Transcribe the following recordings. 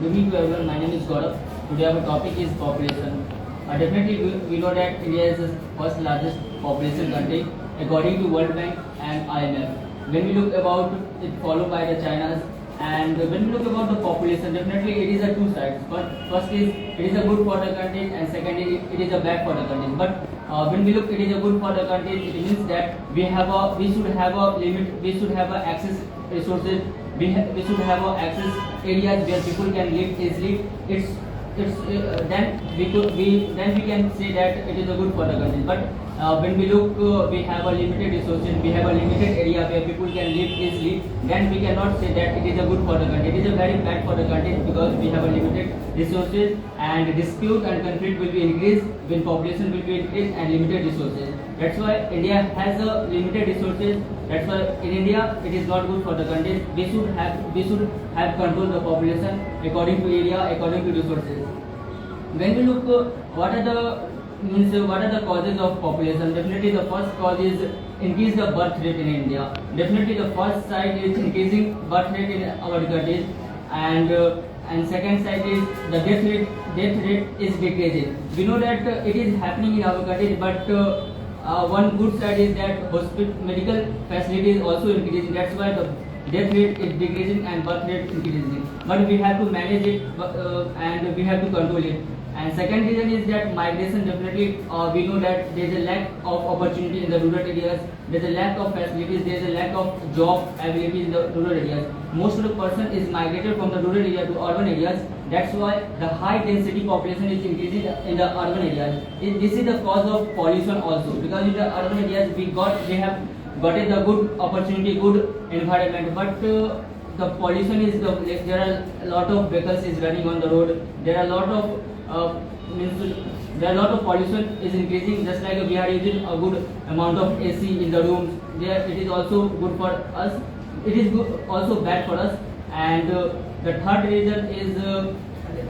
Good evening to everyone. My name is Gaurav. Today our topic is population. Definitely we know that India is the first largest population country according to World Bank and IMF. When we look about it followed by the China's, and when we look about the population, definitely it is a two sides. But first is it is a good for the country, and second is it is a bad for the country. But when we look it is a good for the country, it means that we should have a limit, we should have a access resources, we should have a access areas where people can live easily. Then we can say that it is a good for the country. But when we look, we have a limited resources, we have a limited area where people can live easily. Then we cannot say that it is a good for the country. It is a very bad for the country because we have a limited resources, and dispute and conflict will be increased when population will be increased and limited resources. That's why India has a limited resources. That's why in India it is not good for the country. We should have control the population according to area, according to resources. When we look, what are the causes of population? Definitely the first cause is increase the birth rate in India. Definitely the first side is increasing birth rate in our countries, and second side is the death rate is decreasing. We know that it is happening in our country, but one good side is that medical facility is also increasing. That's why the death rate is decreasing and birth rate increasing. But we have to manage it, and we have to control it. And second reason is that migration. Definitely we know that there is a lack of opportunity in the rural areas, there is a lack of facilities, there is a lack of job availability in the rural areas. Most of the person is migrated from the rural area to urban areas. That's why the high density population is increasing in the urban areas. This is the cause of pollution also, because in the urban areas they have gotten the good opportunity, good environment, but the pollution is there are a lot of vehicles is running on the road. There are a lot of pollution is increasing. Just like we are using a good amount of AC in the rooms, there it is also good for us. It is good, also bad for us. And the third reason is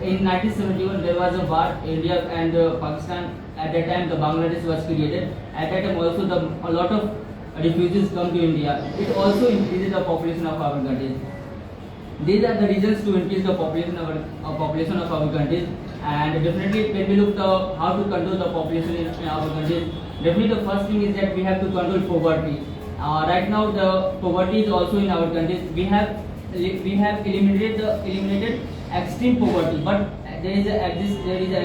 in 1971 there was a war, India and Pakistan. At that time the Bangladesh was created. At that time also a lot of refugees come to India. It also increases the population of our countries. These are the reasons to increase the population of our countries. And definitely when we look how to control the population in our countries, definitely the first thing is that we have to control poverty. Right now the poverty is also in our countries. We have eliminated extreme poverty, but there is a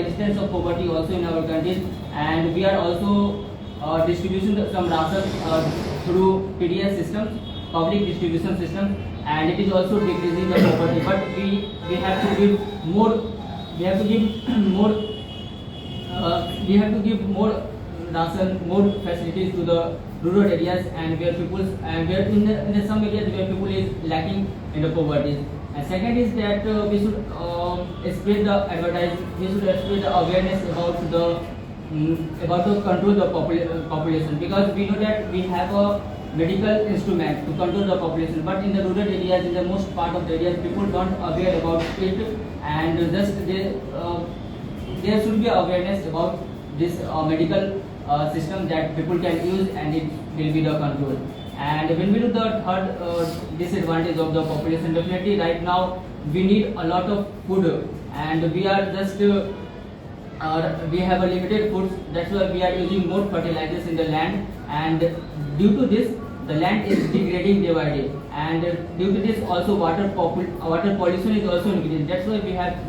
existence of poverty also in our countries, and we are also distributing some ration through PDS systems, public distribution systems, and it is also decreasing the poverty. But we have to give more. We have to give more ration, more facilities to the rural areas, and where in some areas where people is lacking in the poverty. And second is that we should spread the we should spread the awareness about the control the population, because we know that we have a medical instrument to control the population, but in the rural areas, in the most part of the areas, people don't aware about it, and there should be awareness about this medical system that people can use, and it will be the control. And when we look the third disadvantage of the population, definitely right now we need a lot of food, and we are just we have a limited food. That's why we are using more fertilizers in the land, and due to this the land is degrading day by day, and due to this also water pollution is also increasing. That's why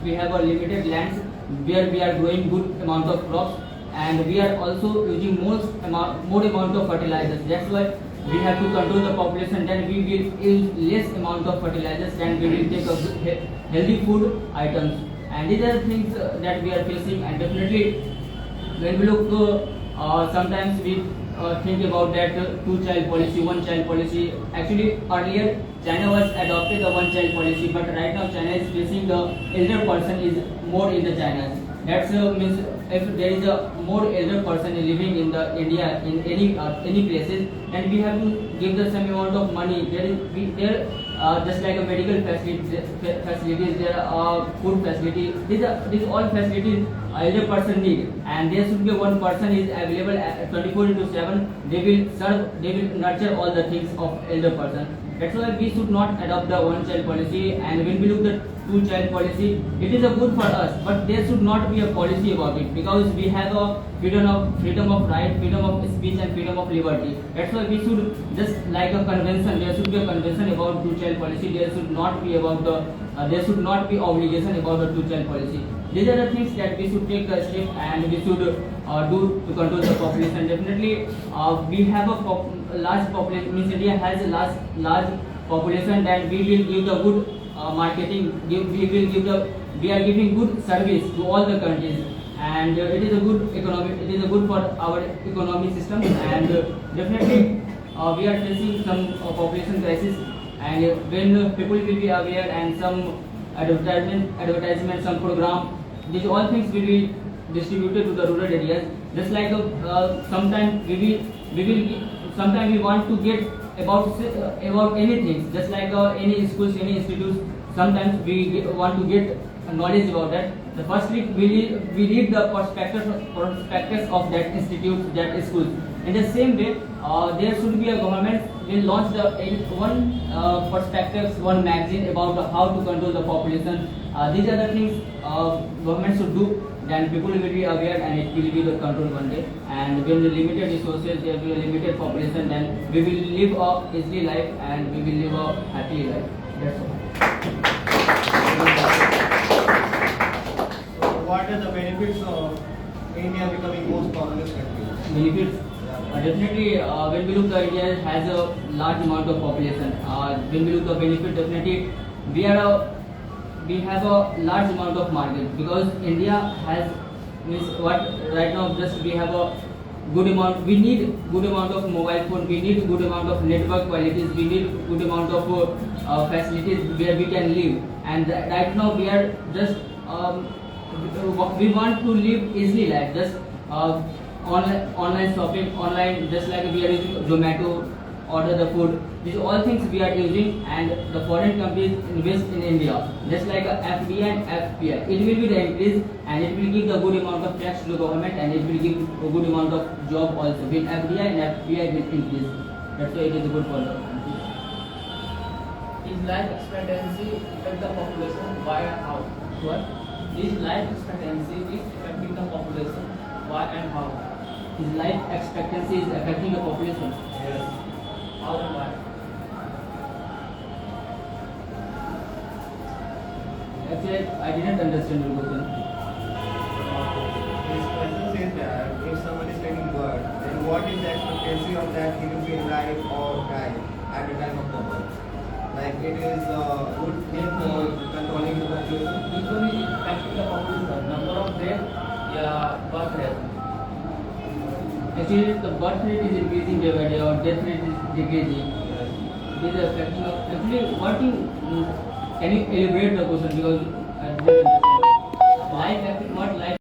we have a limited lands where we are growing good amount of crops, and we are also using more amount of fertilizers. That's why we have to control the population. Then we will use less amount of fertilizers, then we will take a healthy food items. And these are the things that we are facing. And definitely when we look, sometimes we think about that two-child policy, one-child policy. Actually earlier China was adopted the one-child policy, but right now China is facing the elder person is more in the China. That means if there is a more elder person living in the India in any places, and we have to give the same amount of money. There just like a medical facilities, there are food facilities. These all facilities elder person need, and there should be one person is available 24/7. They will nurture all the things of elder person. That's why we should not adopt the one child policy. And when we look at two child policy, it is a good for us, but there should not be a policy about it, because we have a freedom of right, freedom of speech, and freedom of liberty. That's why we should, just like a convention, there should be a convention about two child policy. There should not be about the there should not be obligation about the two child policy. These are the things that we should take a step, and we should do to control the population. Definitely, we have a large population. Means India has a large population, that we will give the good marketing. We are giving good service to all the countries, and it is a good economic. It is a good for our economic system, and definitely we are facing some population crisis. And when people will be aware, and some advertisement, some program, these all things will be distributed to the rural areas. Just like sometimes sometimes we want to get about anything, just like any schools, any institutes. Sometimes we want to get knowledge about that. The firstly, we read the prospectus of that institute, that school. In the same way, there should be a government will launch one prospectus, one magazine about how to control the population. These are the things government should do. Then people will be aware, and it will be the control one day. And when the limited resources, there will be a limited population, then we will live a easy life, and we will live a happy life. That's all. So what are the benefits of India becoming most populous country? Benefits? Definitely, when we look at India has a large amount of population. When we look at benefit, definitely we have a large amount of market, because India has, means what right now, just we have a good amount. We need good amount of mobile phone. We need good amount of network qualities. We need good amount of facilities where we can live. And right now we are just we want to live easily life. Just online shopping, online, just like we are using Zomato, order the food. These all things we are using, and the foreign companies invest in India, just like a FDI and FPI. It will be the increase, and it will give the good amount of tax to the government, and it will give a good amount of job also. With FDI and FPI will increase. That's why it is good for the country. Is life expectancy affect the population? Why and how? What? Is life expectancy is affecting the population? Why and how? His life expectancy is affecting the population. Yes. How and why? Actually, I didn't understand your question. This question says that if someone is taking birth, then what is the expectancy of that he will be alive or die at the time of the birth? Like it is good thing for controlling the population. Equally affecting the population. Number of death, yeah, birth rate. Actually, the birth rate is increasing day by day, or death rate is decreasing. These are affecting. Actually, what you can you elaborate the question, because I didn't understand. Life, what life?